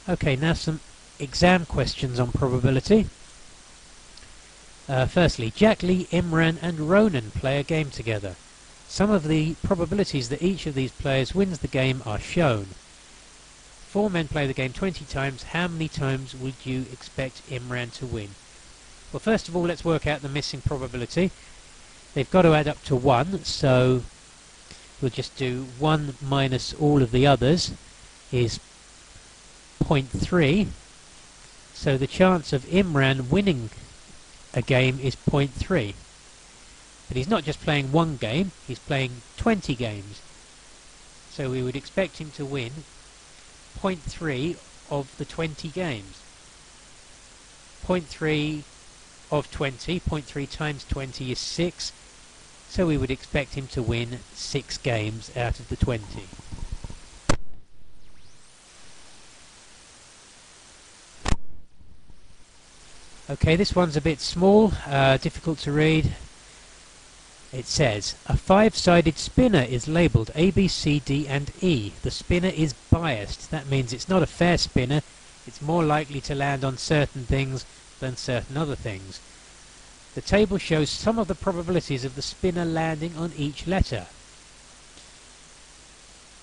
Okay, now some exam questions on probability. Firstly, Jack Lee, Imran and Ronan play a game together. Some of the probabilities that each of these players wins the game are shown. 4 men play the game 20 times. How many times would you expect Imran to win? Well, first of all, let's work out the missing probability. They've got to add up to 1, so we'll just do 1 minus all of the others is 0.3. So the chance of Imran winning a game is 0.3. But he's not just playing one game, he's playing 20 games. So we would expect him to win 0.3 of the 20 games. 0.3 of 20, 0.3 times 20 is 6. So we would expect him to win 6 games out of the 20. Okay, this one's a bit small, difficult to read. It says, a 5-sided spinner is labelled A, B, C, D and E. The spinner is biased. That means it's not a fair spinner. It's more likely to land on certain things than certain other things. The table shows some of the probabilities of the spinner landing on each letter.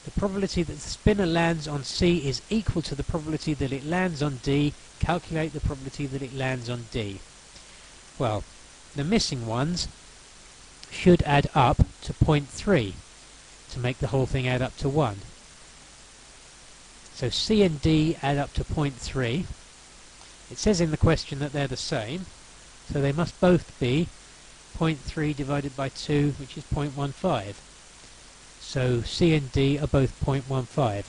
The probability that the spinner lands on C is equal to the probability that it lands on D. Calculate the probability that it lands on D. Well, the missing ones should add up to 0.3 to make the whole thing add up to 1. So C and D add up to 0.3. It says in the question that they're the same, so they must both be 0.3 divided by 2, which is 0.15. So C and D are both 0.15.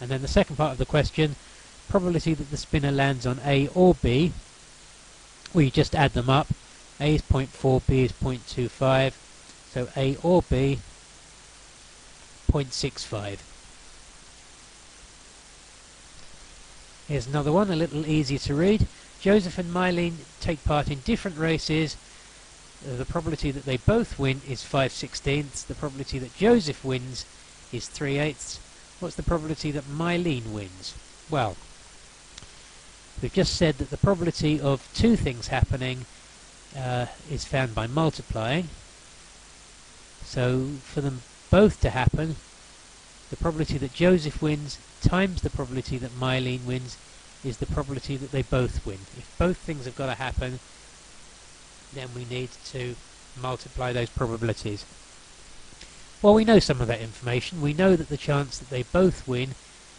And then the second part of the question, probability that the spinner lands on A or B, we just add them up. A is 0.4, B is 0.25, so A or B, 0.65. Here's another one, a little easier to read. Joseph and Mylene take part in different races. The probability that they both win is 5/16. The probability that Joseph wins is 3/8. What's the probability that Mylene wins? Well, we've just said that the probability of two things happening is found by multiplying. So for them both to happen, the probability that Joseph wins times the probability that Mylene wins is the probability that they both win. If both things have got to happen, then we need to multiply those probabilities. Well, we know some of that information. We know that the chance that they both win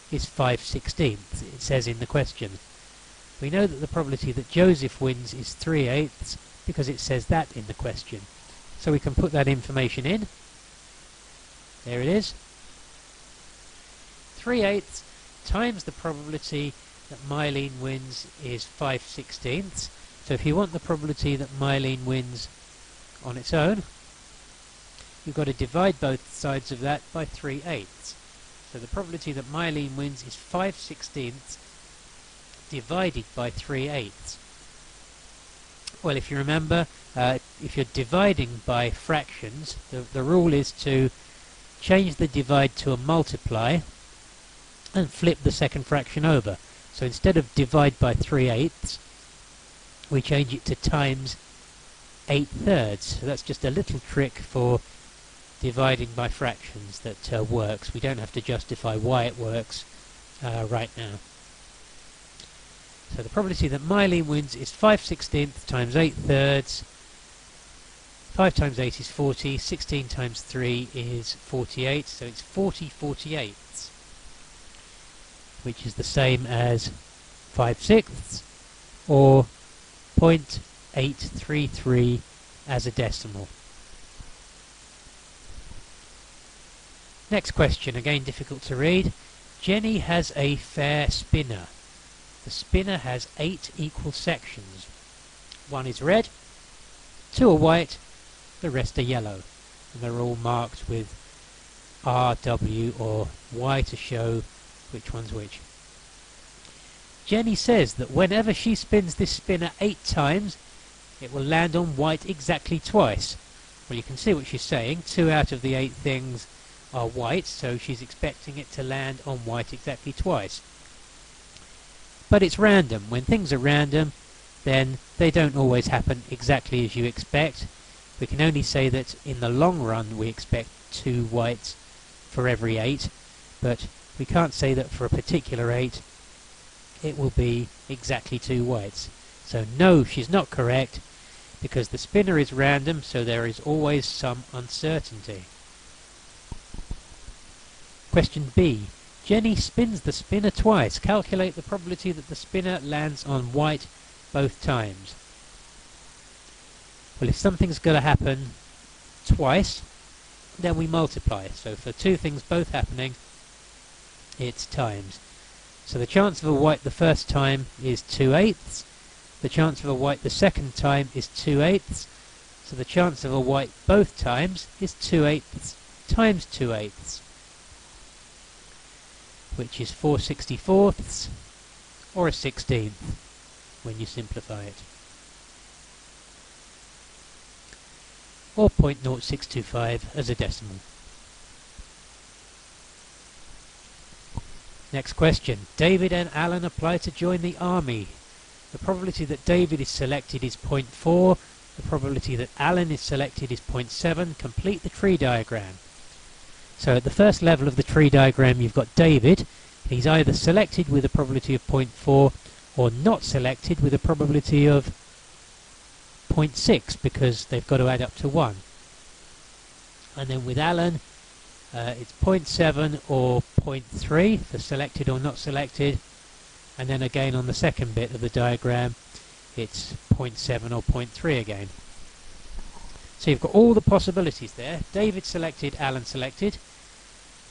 is 5/16. It says in the question. We know that the probability that Joseph wins is 3/8 because it says that in the question. So we can put that information in. There it is. 3/8 times the probability that Mylene wins is 5/16. So if you want the probability that Mylene wins on its own, you've got to divide both sides of that by 3/8. So the probability that Mylene wins is 5/16 divided by 3/8. Well, if you remember, if you're dividing by fractions, the rule is to change the divide to a multiply and flip the second fraction over. So instead of divide by 3/8, we change it to times 8/3. So that's just a little trick for dividing by fractions that works. We don't have to justify why it works right now. So the probability that Mylene wins is 5/16 times 8/3. 5 times 8 is 40. 16 times 3 is 48. So it's 40/48, which is the same as 5/6 or 0.833 as a decimal. Next question, again difficult to read. Jenny has a fair spinner. The spinner has 8 equal sections. 1 is red, 2 are white, the rest are yellow. And they're all marked with R, W or Y to show which one's which. Jenny says that whenever she spins this spinner 8 times, it will land on white exactly twice. Well, you can see what she's saying. 2 out of the 8 things are white, so she's expecting it to land on white exactly twice. But it's random. When things are random, then they don't always happen exactly as you expect. We can only say that in the long run we expect 2 whites for every 8, but we can't say that for a particular 8 it will be exactly 2 whites. So no, she's not correct, because the spinner is random, so there is always some uncertainty. Question B. Jenny spins the spinner twice. Calculate the probability that the spinner lands on white both times. Well, if something's going to happen twice, then we multiply. So for 2 things both happening, it's times. So the chance of a white the first time is 2/8. The chance of a white the second time is 2/8. So the chance of a white both times is 2/8 times 2/8, which is 4/64 or a 16th when you simplify it, or 0.0625 as a decimal. Next question. David and Alan apply to join the army. The probability that David is selected is 0.4. The probability that Alan is selected is 0.7. Complete the tree diagram. So at the first level of the tree diagram you've got David. He's either selected with a probability of 0.4 or not selected with a probability of 0.6, because they've got to add up to 1. And then with Alan, it's 0.7 or 0.3 for selected or not selected, and then again on the second bit of the diagram it's 0.7 or 0.3 again. So you've got all the possibilities there. David selected, Alan selected.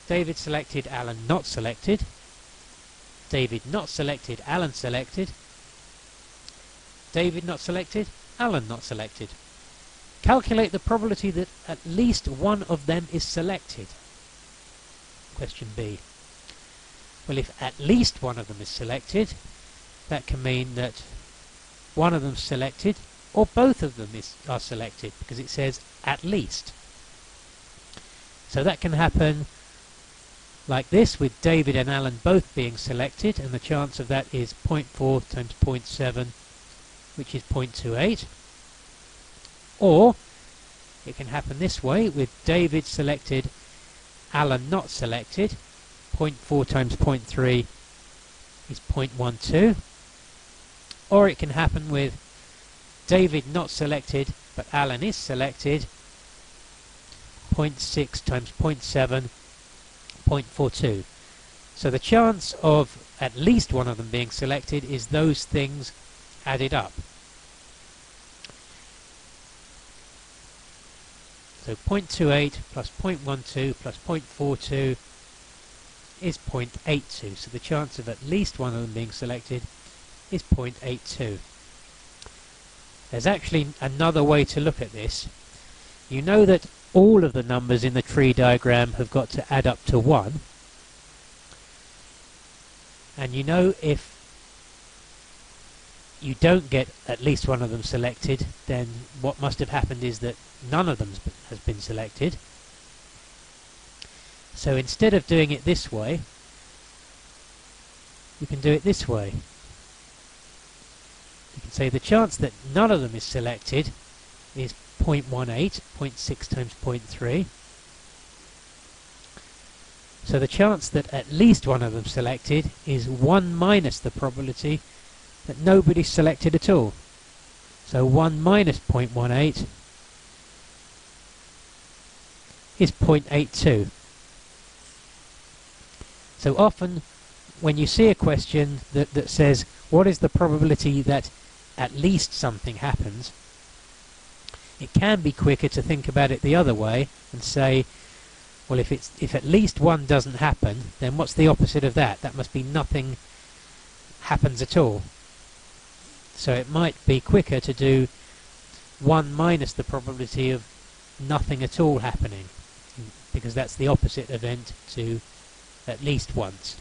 David selected, Alan not selected. David not selected, Alan selected. David not selected, Alan not selected. Calculate the probability that at least one of them is selected. Question B. Well, if at least one of them is selected, that can mean that one of them's selected or both of them are selected, because it says at least. So that can happen like this, with David and Alan both being selected, and the chance of that is 0.4 times 0.7, which is 0.28. Or it can happen this way, with David selected, Alan not selected. 0.4 times 0.3 is 0.12. Or it can happen with David not selected but Alan is selected. 0.6 times 0.7, 0.42. So the chance of at least one of them being selected is those things added up. So 0.28 plus 0.12 plus 0.42 is 0.82. So the chance of at least one of them being selected is 0.82. There's actually another way to look at this. You know that all of the numbers in the tree diagram have got to add up to 1. And you know if you don't get at least one of them selected, then what must have happened is that none of them has been selected. So instead of doing it this way, you can do it this way. You can say the chance that none of them is selected is 0.18, 0.6 times 0.3. So the chance that at least one of them selected is 1 minus the probability that nobody's selected at all. So 1 minus 0.18 is 0.82. So often when you see a question that says what is the probability that at least something happens, it can be quicker to think about it the other way and say, well, if at least one doesn't happen, then what's the opposite of that? That must be nothing happens at all. So it might be quicker to do 1 minus the probability of nothing at all happening, because that's the opposite event to at least once.